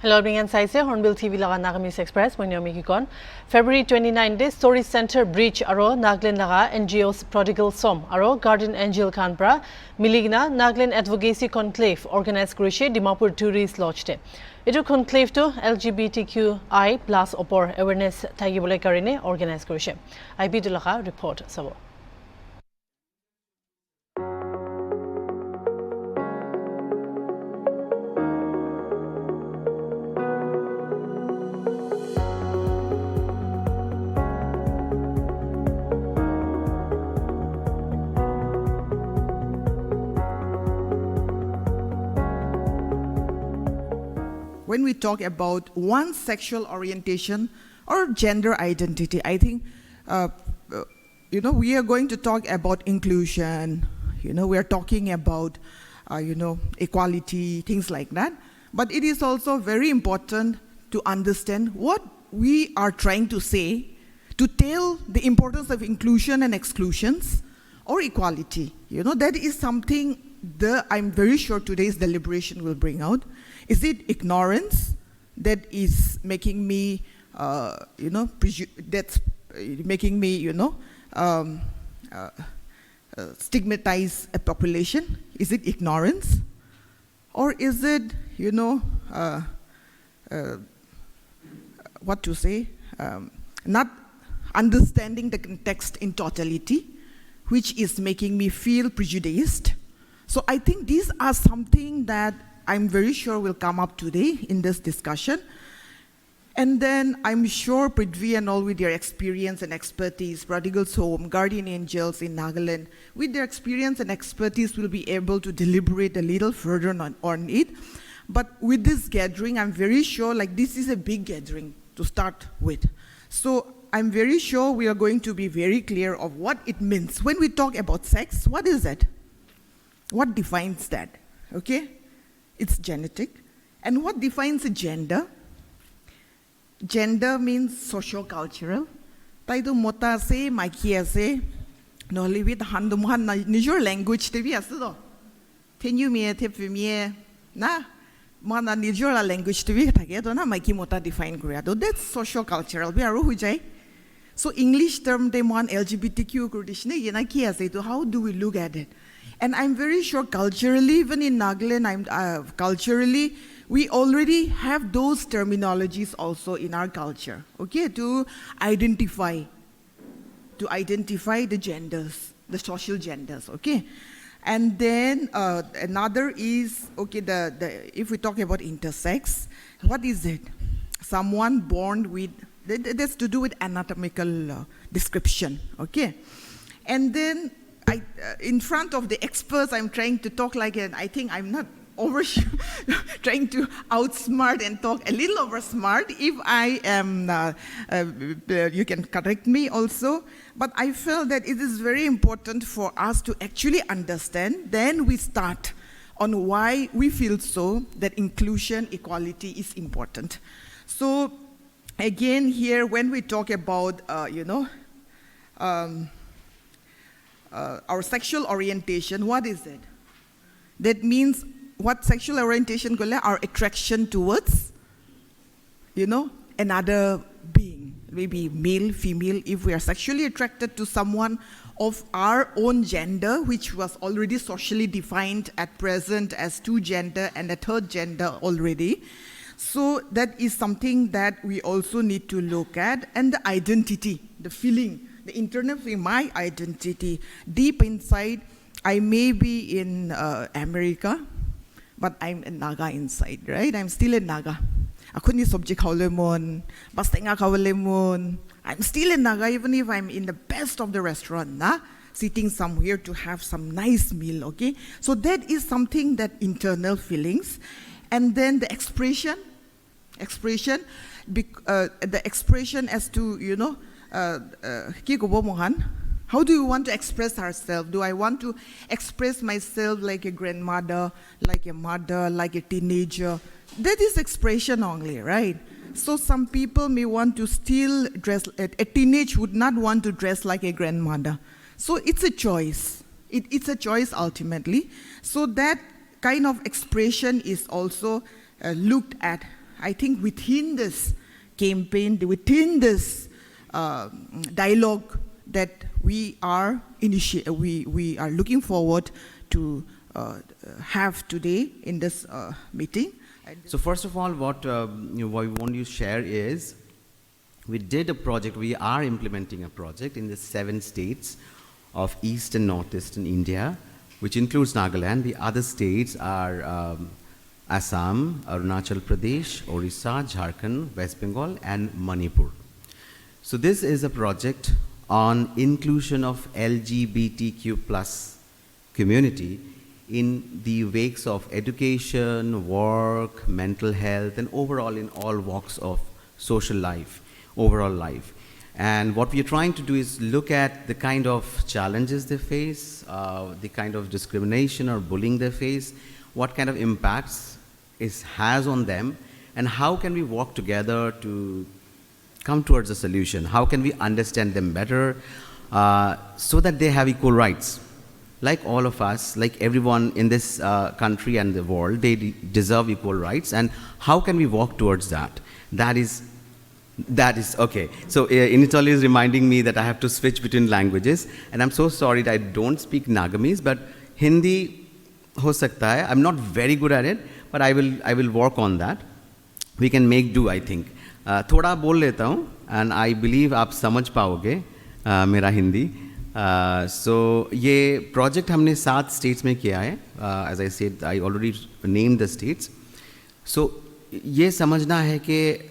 Hello, bring inside HornbillTV laga NAGAMESE Express. Mon February 29 day Story Center Breach aro Nagaland laga NGOs Prodigal Som aro Guardian Angel Kanpra Miligna Nagaland Advocacy Conclave organized Grishe Dimapur Tourist Lodge. Itu conclave to LGBTQI+ opor awareness tagibole karine organized Grishe. IB Dulaka report sabo. When we talk about one's sexual orientation or gender identity, I think, we are going to talk about inclusion, we are talking about, equality, things like that. But it is also very important to understand what we are trying to say to tell the importance of inclusion and exclusions or equality. That is something I'm very sure today's deliberation will bring out. Is it ignorance that is making me, that's making me, stigmatize a population? Is it ignorance? Or is it, what to say, not understanding the context in totality, which is making me feel prejudiced? So I think these are something that I'm very sure will come up today in this discussion. And then I'm sure Prithvi and all with their experience and expertise, Prodigal Som, Guardian Angels in Nagaland, with their experience and expertise will be able to deliberate a little further on it. But with this gathering, I'm very sure this is a big gathering to start with. So I'm very sure we are going to be very clear of what it means. When we talk about sex, what is it? What defines that? Okay? It's genetic. And what defines a gender? Gender means socio-cultural. Taido mota se, maiki se, no liwit handumuhan na nijor language tevi asudo. Tenyu me tepi na mana nijor la language tevi thake do na maiki mota define kura. That's socio-cultural. We are hujai. So English term de mon LGBTQ kurdishne yena ki ase. So how do we look at it? And I'm very sure culturally, even in Nagaland, culturally, we already have those terminologies also in our culture, okay, to identify the genders, the social genders, okay. And then another is, okay, if we talk about intersex, what is it? Someone born with, that's to do with anatomical description, okay. And then in front of the experts, I'm trying to talk I think I'm not trying to outsmart and talk a little over smart. If I am, you can correct me also. But I felt that it is very important for us to actually understand. Then we start on why we feel so that inclusion, equality is important. So again, here when we talk about, our sexual orientation, what is it? That means what sexual orientation call our attraction towards, another being, maybe male, female. If we are sexually attracted to someone of our own gender, which was already socially defined at present as two gender and a third gender already. So that is something that we also need to look at. And the identity, the feeling, the internal feeling, my identity. Deep inside, I may be in America, but I'm a Naga inside, right? I'm still a Naga. Ako ni subject kaulemon, basta nga kaulemon. I'm still a Naga even if I'm in the best of the restaurant, sitting somewhere to have some nice meal, okay? So that is something that internal feelings. And then the expression as to, how do you want to express ourselves? Do I want to express myself like a grandmother, like a mother, like a teenager? That is expression only, right? So some people may want to still dress, a teenage would not want to dress like a grandmother. So it's a choice. It's a choice ultimately. So that kind of expression is also looked at I think within this campaign, within this dialogue that we are looking forward to have today in this meeting. So first of all, what we want you to share is, we did a project, we are implementing a project in the 7 states of East and Northeastern India, which includes Nagaland. The other states are Assam, Arunachal Pradesh, Orissa, Jharkhand, West Bengal, and Manipur. So this is a project on inclusion of LGBTQ plus community in the wakes of education, work, mental health, and overall in all walks of social life, overall life. And what we are trying to do is look at the kind of challenges they face, the kind of discrimination or bullying they face, what kind of impacts it has on them, and how can we work together to come towards a solution? How can we understand them better so that they have equal rights? Like all of us, like everyone in this country and the world, they deserve equal rights. And how can we work towards that? That is okay. So Initol is reminding me that I have to switch between languages. And I'm so sorry that I don't speak Nagamese, but Hindi ho sakta hai. I'm not very good at it, but I will work on that. We can make do, I think. थोड़ा बोल लेता हूँ, and I believe आप समझ पाओगे मेरा Hindi. So ये project हमने 7 states में किया है. As I said, I already named the states. So ये समझना है कि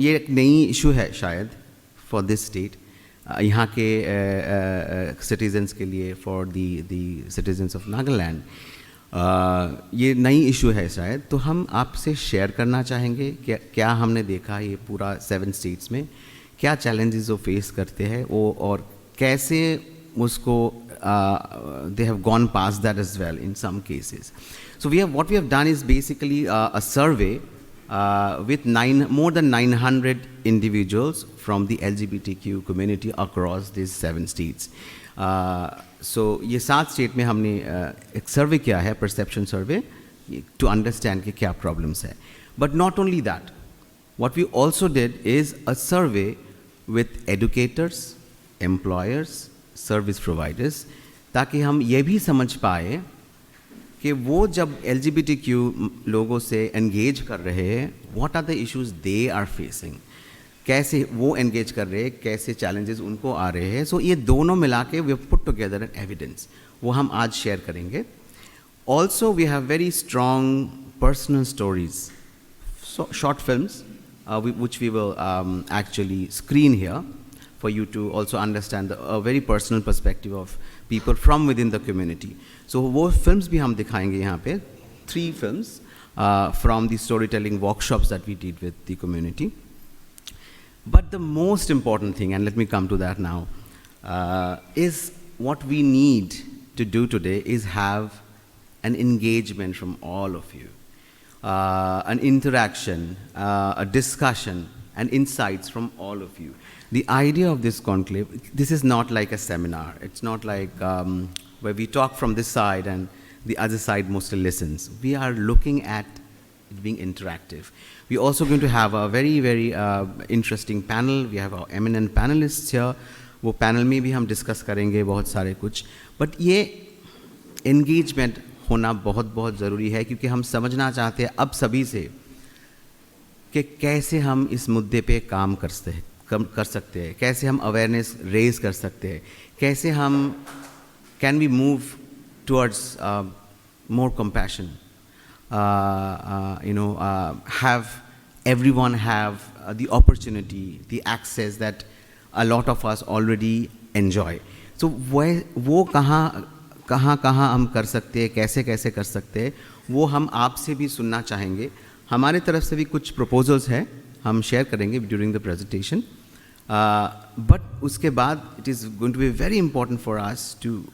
ये एक नई issue है शायद for this state. यहाँ के citizens के लिए, for the citizens of Nagaland. ये नई इशू है शायद, तो हम आपसे शेयर करना चाहेंगे कि क्या हमने देखा ये पूरा 7 स्टेट्स में, क्या चैलेंजेस वो फेस करते हैं वो, और कैसे उसको they have gone past that as well in some cases. So what we have done is basically a survey with more than 900 individuals from the LGBTQ community across these 7 states. So ये 7 state में हमने एक सर्वे किया है, perception survey, to understand कि क्या problems है. But not only that, what we also did is a survey with educators, employers, service providers, ताकि हम ये भी समझ पाए कि वो जब LGBTQ लोगों से engage कर रहे हैं, what are the issues they are facing, कैसे वो एंगेज कर रहे हैं, कैसे चैलेंजेस उनको आ रहे हैं. सो ये दोनों मिला के we have put together an evidence, वो हम आज शेयर करेंगे. Also we have very strong personal stories, short films which we will actually screen here for you to also understand a very personal perspective of people from within the community. So वो films भी हम दिखाएंगे यहाँ पे, 3 films from the storytelling workshops that we did with the community. But the most important thing, and let me come to that now, is what we need to do today is have an engagement from all of you, an interaction, a discussion, and insights from all of you. The idea of this conclave, this is not like a seminar. It's not like where we talk from this side and the other side mostly listens. We are looking at it being interactive. We're also going to have a very, very interesting panel. We have our eminent panelists here. वो panel में भी हम discuss करेंगे बहुत सारे कुछ. But ये engagement होना बहुत बहुत ज़रूरी है, क्योंकि हम समझना चाहते हैं अब सभी से कि कैसे हम इस मुद्दे पे काम कर सकते हैं, कैसे हम awareness raise कर सकते हैं, कैसे हम can we move towards more compassion. Have everyone have the opportunity, the access that a lot of us already enjoy. So वो कहाँ हम कर सकते हैं, कैसे कर सकते हैं, वो हम आपसे भी सुनना चाहेंगे. हमारे तरफ से भी कुछ proposals है, हम share करेंगे during the presentation. But उसके बाद it is going to be very important for us to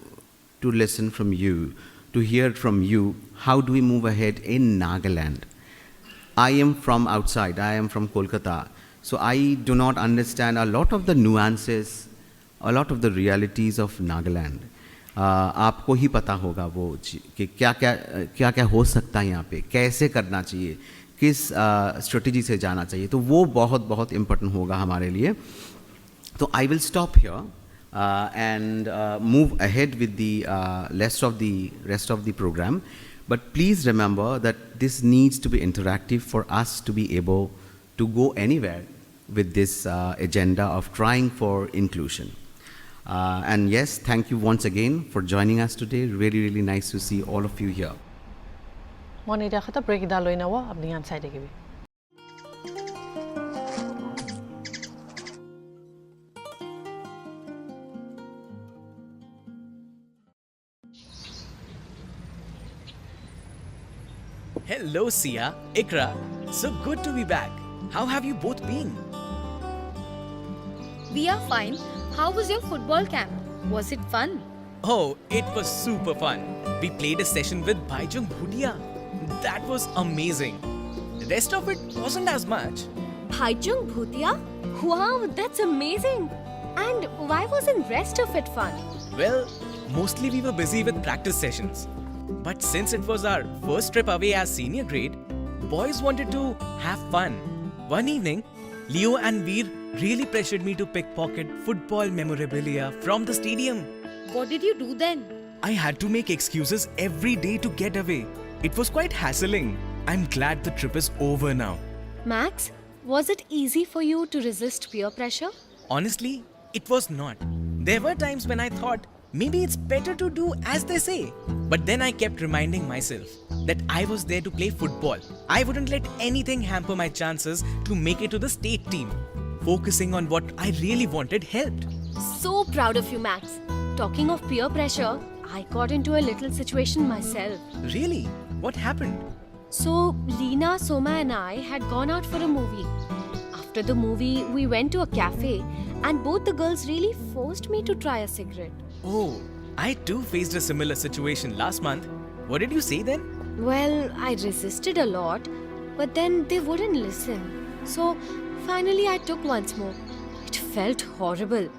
listen from you, to hear from you, how do we move ahead in Nagaland. I am from outside, I am from Kolkata, so I do not understand a lot of the nuances, a lot of the realities of Nagaland. आपको ही पता होगा वो कि क्या क्या हो सकता है यहाँ पे, कैसे करना चाहिए, किस स्ट्रेटजी से जाना चाहिए, तो वो बहुत बहुत इम्पोर्टेंट होगा हमारे लिए. तो I will stop here and move ahead with the rest of the program. But please remember that this needs to be interactive for us to be able to go anywhere with this agenda of trying for inclusion. And yes, thank you once again for joining us today. Really, really nice to see all of you here. Moni da khata break da loina wa apni an side ge. Hello, Sia, Ikra. So good to be back. How have you both been? We are fine. How was your football camp? Was it fun? Oh, it was super fun. We played a session with Bhaijung Bhutia. That was amazing. The rest of it wasn't as much. Bhaijung Bhutia? Wow, that's amazing. And why wasn't rest of it fun? Well, mostly we were busy with practice sessions. But since it was our first trip away as senior grade, boys wanted to have fun. One evening, Leo and Veer really pressured me to pickpocket football memorabilia from the stadium. What did you do then? I had to make excuses every day to get away. It was quite hassling. I'm glad the trip is over now. Max, was it easy for you to resist peer pressure? Honestly, it was not. There were times when I thought maybe it's better to do as they say. But then I kept reminding myself that I was there to play football. I wouldn't let anything hamper my chances to make it to the state team. Focusing on what I really wanted helped. So proud of you, Max. Talking of peer pressure, I got into a little situation myself. Really? What happened? So, Leena, Soma and I had gone out for a movie. After the movie, we went to a cafe and both the girls really forced me to try a cigarette. Oh, I too faced a similar situation last month. What did you say then? Well, I resisted a lot, but then they wouldn't listen. So, finally I took once more. It felt horrible.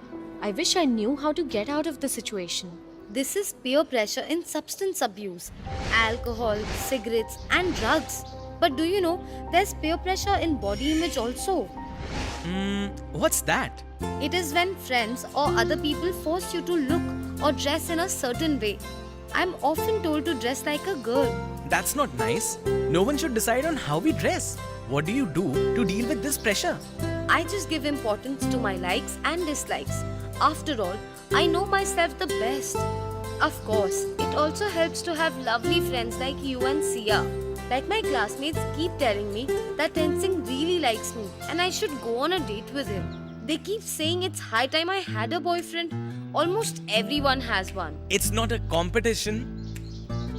I wish I knew how to get out of the situation. This is peer pressure in substance abuse, alcohol, cigarettes and drugs. But do you know, there's peer pressure in body image also. What's that? It is when friends or other people force you to look or dress in a certain way. I'm often told to dress like a girl. That's not nice. No one should decide on how we dress. What do you do to deal with this pressure? I just give importance to my likes and dislikes. After all, I know myself the best. Of course, it also helps to have lovely friends like you and Sia. Like my classmates keep telling me that Tenzing really likes me and I should go on a date with him. They keep saying it's high time I had a boyfriend. Almost everyone has one. It's not a competition.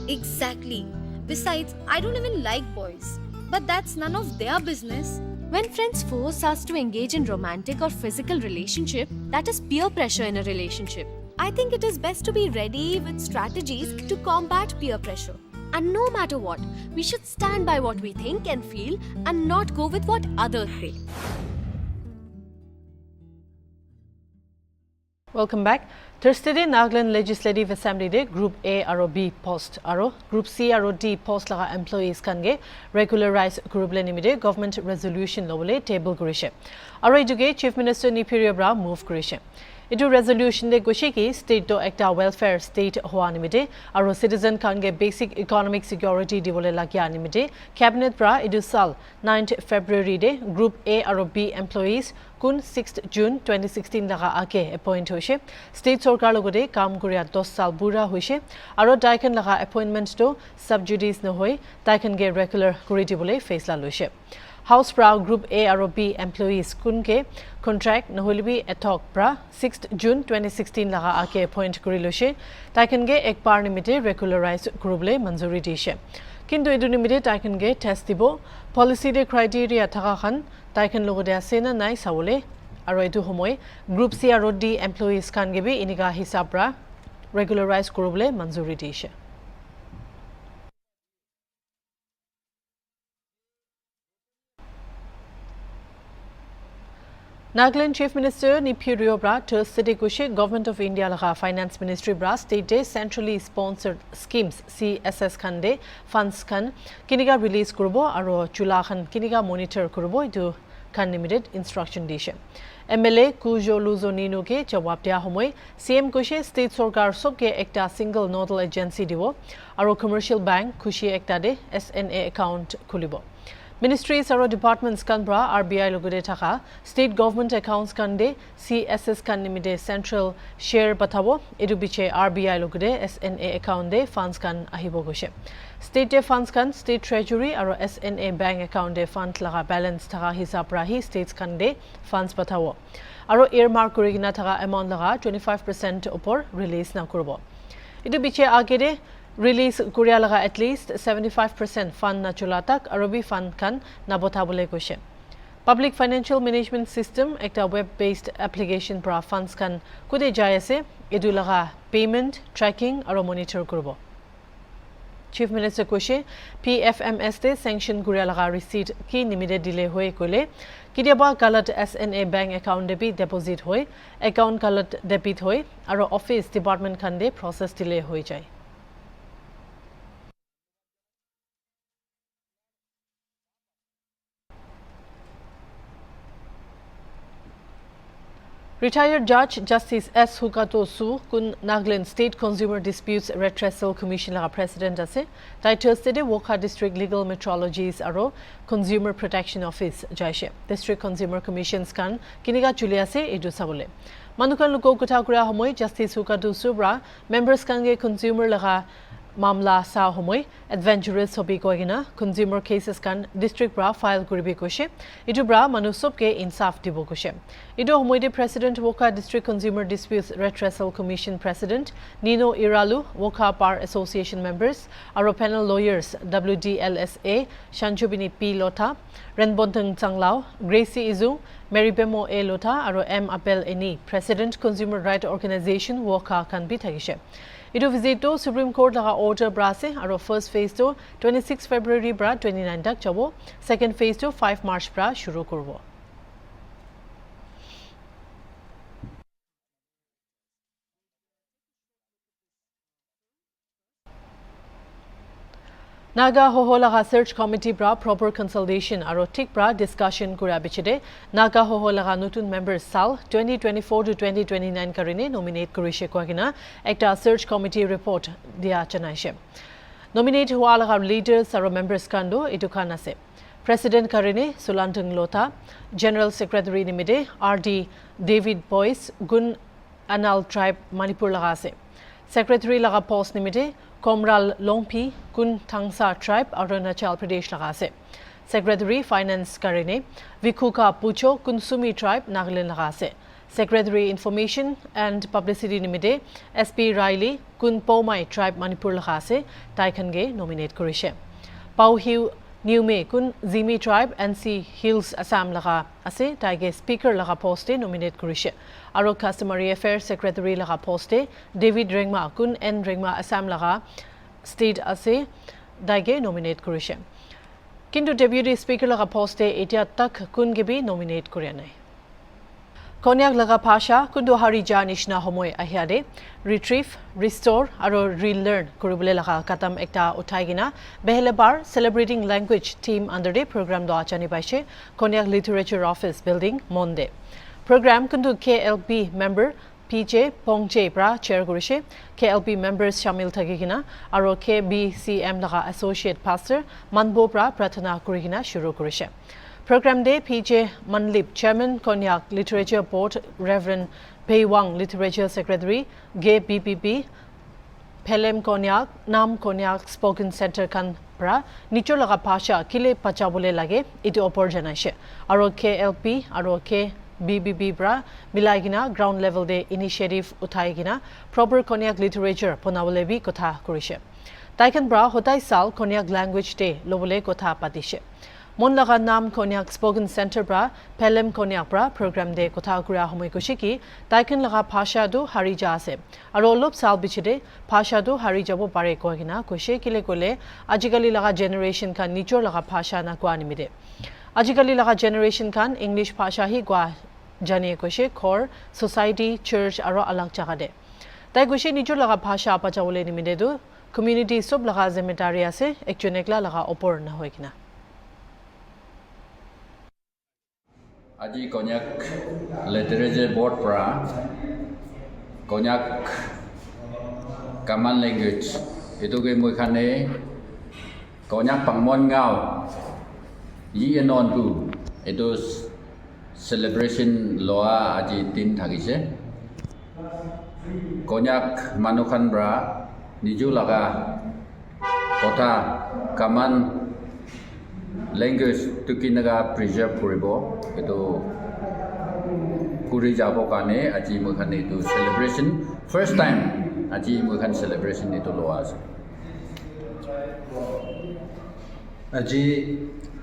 Exactly. Besides, I don't even like boys. But that's none of their business. When friends force us to engage in romantic or physical relationship, that is peer pressure in a relationship. I think it is best to be ready with strategies to combat peer pressure. And no matter what, we should stand by what we think and feel and not go with what others say. Welcome back. Thursday day Nagaland Legislative Assembly day Group A aro B post aro Group C aro D post laga employees kange regularize group le nimide government resolution lobole table kurishe. Aro iduge Chief Minister Nipiria Bra move kurishe. Itu resolution de goshiki state do ekta welfare state hoa nimide aro citizen kange basic economic security dibole lagya nimide cabinet bra idu sal 9th February de Group A aro B employees kun 6th June 2016 laga ake appoint hoise state sarkar logode kaam koria 10 sal bura hoise aro daikan laga appointment to sub judice no hoi daikan ge regular kori dibole faisla loise. House Pra Group A aro B employees kun ke contract noholibi athok pra 6th June 2016 laga ake appoint kori loise daikan ge ek par nimite regularize kurble manjuri dishe. Kintu edu nimite daikan ge test dibo policy de criteria thaka khan daikan logode ase na nai sawole aro edu homoy Group C aro D employees khan ge bi iniga hisab pra regularize kurble manjuri dishe. Nagaland Chief Minister Nipirio Bra Thursday Kushi Government of India laga Finance Ministry Bra State Day centrally sponsored schemes CSS Khande funds khan kiniga release kurbo aro chula khan kiniga monitor kurbo itu khan limited instruction dishe MLA Kujo Luzo Nino ke jawab dia homoy CM Kushi State Sarkar sobke ekta single nodal agency dibo aro commercial bank Kushi ekta de SNA account khulibo Ministries aro departments kan bra RBI logode thaka state government accounts kan de CSS kan nimide central share pathabo edu biche RBI logode SNA account de funds kan ahibo goshe state de funds kan state treasury aro SNA bank account de fund laga balance thaka hisab rahi states kan de funds pathabo aro earmark kurigina thaka amount laga 25% upor release na kurbo edu biche agede Release Korea laga at least 75% fund na chula tak arobi fund kan nabotha bole koshe. Public Financial Management System ekta web-based application pra funds kan kude jai ase edu laga payment tracking aro monitor kurbo. Chief Minister koshe PFMS te sanction Korea laga receipt ki nimide delay hoy kole kidiaba galat SNA bank account de bi deposit hoy account galat debit hoy aro office department kan de process delay hoy jai. Retired Judge Justice S. Hukato Su kun Nagaland State Consumer Disputes Redressal Commission laga President ase tai Thursday de Wokha District Legal Metrologies aro Consumer Protection Office jaishe District Consumer Commissions kan kiniga chuli ase edu sabole manukan luko kotha kura homoy Justice Hukato Su bra members kan ge consumer laga Mamla sa homoy adventurous hobi koigina consumer cases kan district bra file kuribi koshe itu bra manusob ke insaf dibo koshe ido homoy de President Wokha District Consumer Disputes Redressal Commission President Nino Iralu Wokha Bar Association members aro panel lawyers WDLSA Shanchubini P Lota Renbonteng Changlao Gracie Izu Meribemo A Lota aro M Abel Eni President Consumer Right Organization Wokha kan bi thagishe Ido visit to Supreme Court laga order brase aro first phase to 26 February bra 29 dak jabo second phase to 5 March bra shuru kurbo Naga Hoholaga Search Committee bra proper consultation aro tik bra discussion kura bichide Naga Hoholaga nutun members sal 2024 to 2029 karine nominate kurishe kwagina ekta search committee report dia chanaishe nominate hualaga leaders aro members kando itukhan ase President karine Sulantang Lota General Secretary nimide RD David Boyce gun Anal Tribe Manipur laga ase Secretary laga post nimide Komral Longpi Kun Tangsa Tribe Arunachal Pradesh laga ase Secretary Finance karine Vikhuka Pucho Kunsumi Tribe Nagaland laga ase Secretary Information and Publicity nimide SP Riley Kun Pomai Tribe Manipur laga ase taikhange nominate kurishe Pauhiu Niume Kun Zimi Tribe NC Hills Assam laga ase taige speaker laga poste nominate kurishe aro Customary Affairs Secretary laga poste David Rengma Kun N Rengma Assam laga state ase daige nominate kurishe kintu Deputy Speaker laga poste etia tak kun gibi nominate kuria nai Konyak laga pasha kundu harija nishna homoy ahiade retrieve restore aro relearn kuribule laga katam ekta utaigina behle bar celebrating language team under the program do achani baishe Konyak Literature Office building monde program kundu KLP member PJ Pongche bra chair gurishe KLP members shamil thagigina aro KBCM laga associate pastor Manbo bra prathana kurigina shuru kurishe Program Day PJ Manlip Chairman Konyak Literature Board Reverend Peywang Literature Secretary Gay BPP Pelem Konyak Nam Konyak Spoken Center kan pra nicho laga pasha kile pachabule lage itu opor janaishe aro KLP aro BBB bra milaigina ground level de initiative utaigina proper Konyak literature ponawale bi kotha kurishe taikan bra hotai sal Konyak language day lobule kotha patishe Mon laga nam Konyak Spoken Center bra Pelem Konyak bra program de kotha kura homoy kushiki taikan laga pasha do harija ase aro lop sal bichide pasha do harijabo pare koagina kushe kile kole ajikali laga generation kan nichor laga pasha na kwa nimide ajikali laga generation kan English pasha hi gwa জানিয়ে কৈছে ঘৰ society search আৰু আলাগ জাগাতে তাই কৈছে নিজৰ লগা ভাষা আপাচাবলে নিমিদেদু কমিউনিটি সব লগা জিম্মেদাৰি আছে একজন একলা লগা ওপৰ নহয় কিনা আজি কন্যাক লিটারেচার বোর্ড পৰা কন্যাক কমন ল্যাঙ্গুয়েজ এটুকে মইখানে কন্যাক পাংমন গাঁও ই এননটো এটো সেলিব্রেশন লোৱা আজি দিন থাকিছে কন্যাক মানুখান পৰা নিজু লগা কথা কমন ল্যাঙ্গুয়েজ টুকিনাগা প্রিজার্ভ করিব এটো কুরি যাব কানে আজি মখানে এটো সেলিব্রেশন ফার্স্ট টাইম আজি মখান সেলিব্রেশন এটো লোৱা আছে আজি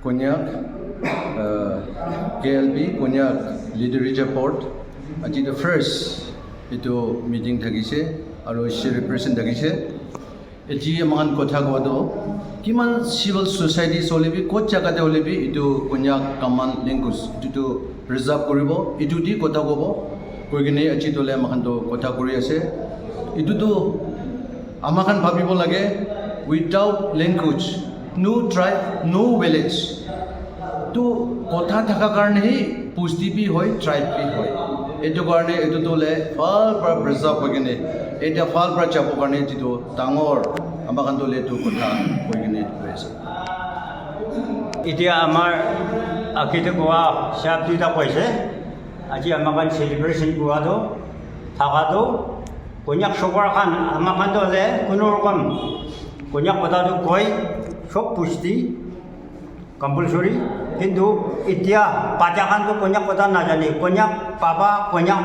কন্যাক KLP কন্যাক লিটারেচার বোর্ড আজি দ্য ফার্স্ট এটো মিটিং থাকিছে আৰু সি ৰিপ্ৰেজেণ্ট থাকিছে এটি মান কথা কোৱাটো কিমান সিভিল সোসাইটি চলিবি ক'ত জাগাতে হলিবি এইটো কন্যাক কমন ল্যাঙ্গুয়েজ এইটো প্ৰিজাৰ্ভ কৰিব এইটো দি কথা ক'ব কৈ কিনে আজি তোলে আমাখানটো কথা কৰি আছে এইটোতো আমাখান ভাবিব লাগে without language no tribe no village তো কথা থকাৰ কাৰণেই পুষ্টিবি হয় ট্ৰাইববি হয় এইটো কাৰণে এইটো তোলে ফাল পৰা প্ৰিজাৰ্ভ হৈ কিনে এতিয়া ফাল পৰা যাবৰ কাৰণে যিটো ডাঙৰ আমাখান তোলে এইটো কথা কৈ কিনে হৈ আছে এতিয়া আমাৰ আখিতে কোৱা হিচাপ দুটা কৈছে আজি আমাখান সেলিব্রেশন কোৱাটো থাকাটো কন্যাক চবৰ খান আমাখানটো হ'লে কোনো ৰকম কন্যাক কথাটো কয় সব পুষ্টি কম্পালসরি কিন্তু এতিয়া পাচাখানটো কন্যাক কথা নাজানে কন্যাক পাবা কন্যাক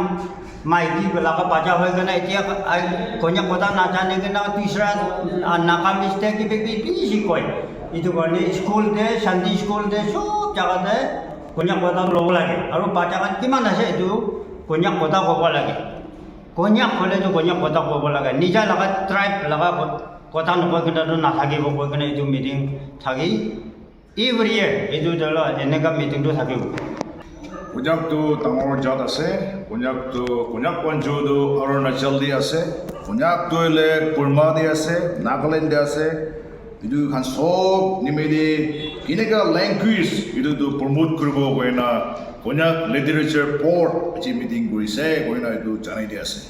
মাইকী বেলাকা পাচা হৈ কিনে এতিয়া কন্যাক কথা নাজানে কিনে তিসরা নাগামিজতে কিবা কিবি বেছি কয় এইটো কাৰণে স্কুল দে শান্তি স্কুল দে সব জাগাতে কন্যাক কথা ল'ব লাগে আৰু পাচাখান কিমান আছে এইটো কন্যাক কথা ক'ব লাগে কন্যাক হ'লেতো কন্যাক কথা ক'ব লাগে নিজা লগা ট্ৰাইব লগা কথা নকৈ কিনেতো নাথাকিব কৈ কিনে এইটো মিটিং থাকি every year এইটো ধৰি লওক এনেকুৱা মিটিংটো থাকিব কন্যাকটো ডাঙৰ জাত আছে কন্যাক পঞ্চটো অৰুণাচল আছে কন্যাকটো হ'লে কুৰ্মাদি আছে নাগালেণ্ডে আছে এইটো খান চব নিমিলি কেনেকুৱা লেংগুৱেজ এইটোতো প্ৰমোট কৰিব কইনা কন্যাক লিটাৰেচাৰ বোৰ্ড আজি মিটিং কৰিছে কইনা এইটো জানাই দি আছে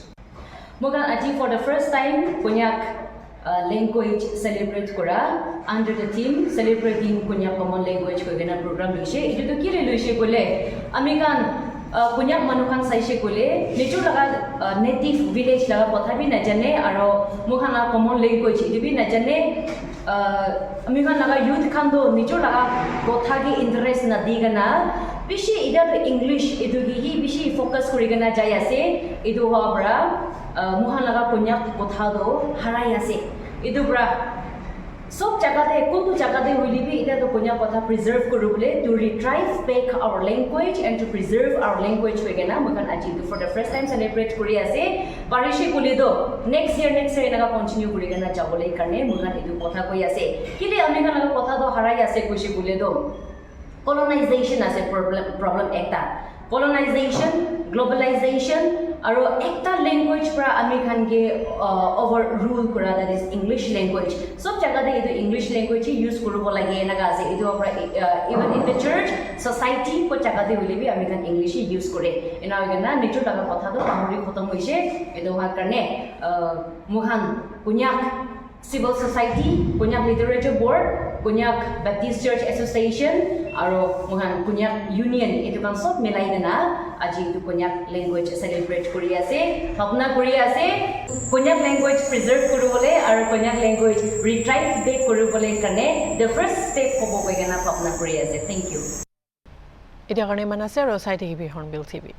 Mogan aji for the first time Konyak language celebrate kora under the theme celebrating Konyak common language ko gana program loise itu to kire loise bole American Konyak manukhan saise kole netu laga native village laga kotha bi na jane aro mokhana common language itu bi na jane American laga youth khan do netu laga kotha gi interest na digana bishi ida English itu gi bishi focus kori gana jai ase itu habra Muhan laga Konyak kotha do harai ase idu bra sob jagate kuntu jagate hoilibi ita to Konyak kotha preserve korubole to retrieve back our language and to preserve our language wegena mukan aji for the first time celebrate kori ase parishi kulido next year naga continue kori gana jabole karne mukan idu kotha koi ase kile amika laga kotha do harai ase kushi kulido colonization ase problem ekta colonization globalization aro ekta language pra ami khan ge overrule kora that is English language sob jaga de edu English language use koribo lage naga ase edu pra even in the church society ko jaga de hole bi ami khan English use kore ena gana nicho daga kotha do pamuri khotom hoise edu ha karne muhan Konyak civil society Konyak literature board Konyak Baptist Church Association aro muhan Konyak union etu kan sob milai na aji etu Konyak language celebrate kori ase bhapna kori ase Konyak language preserve koribole aro Konyak language retrieve back koribole karne the first step hobo koigena bhapna kori ase thank you এটা কাৰণে মানছে আৰু চাই থাকিবি hornbill TV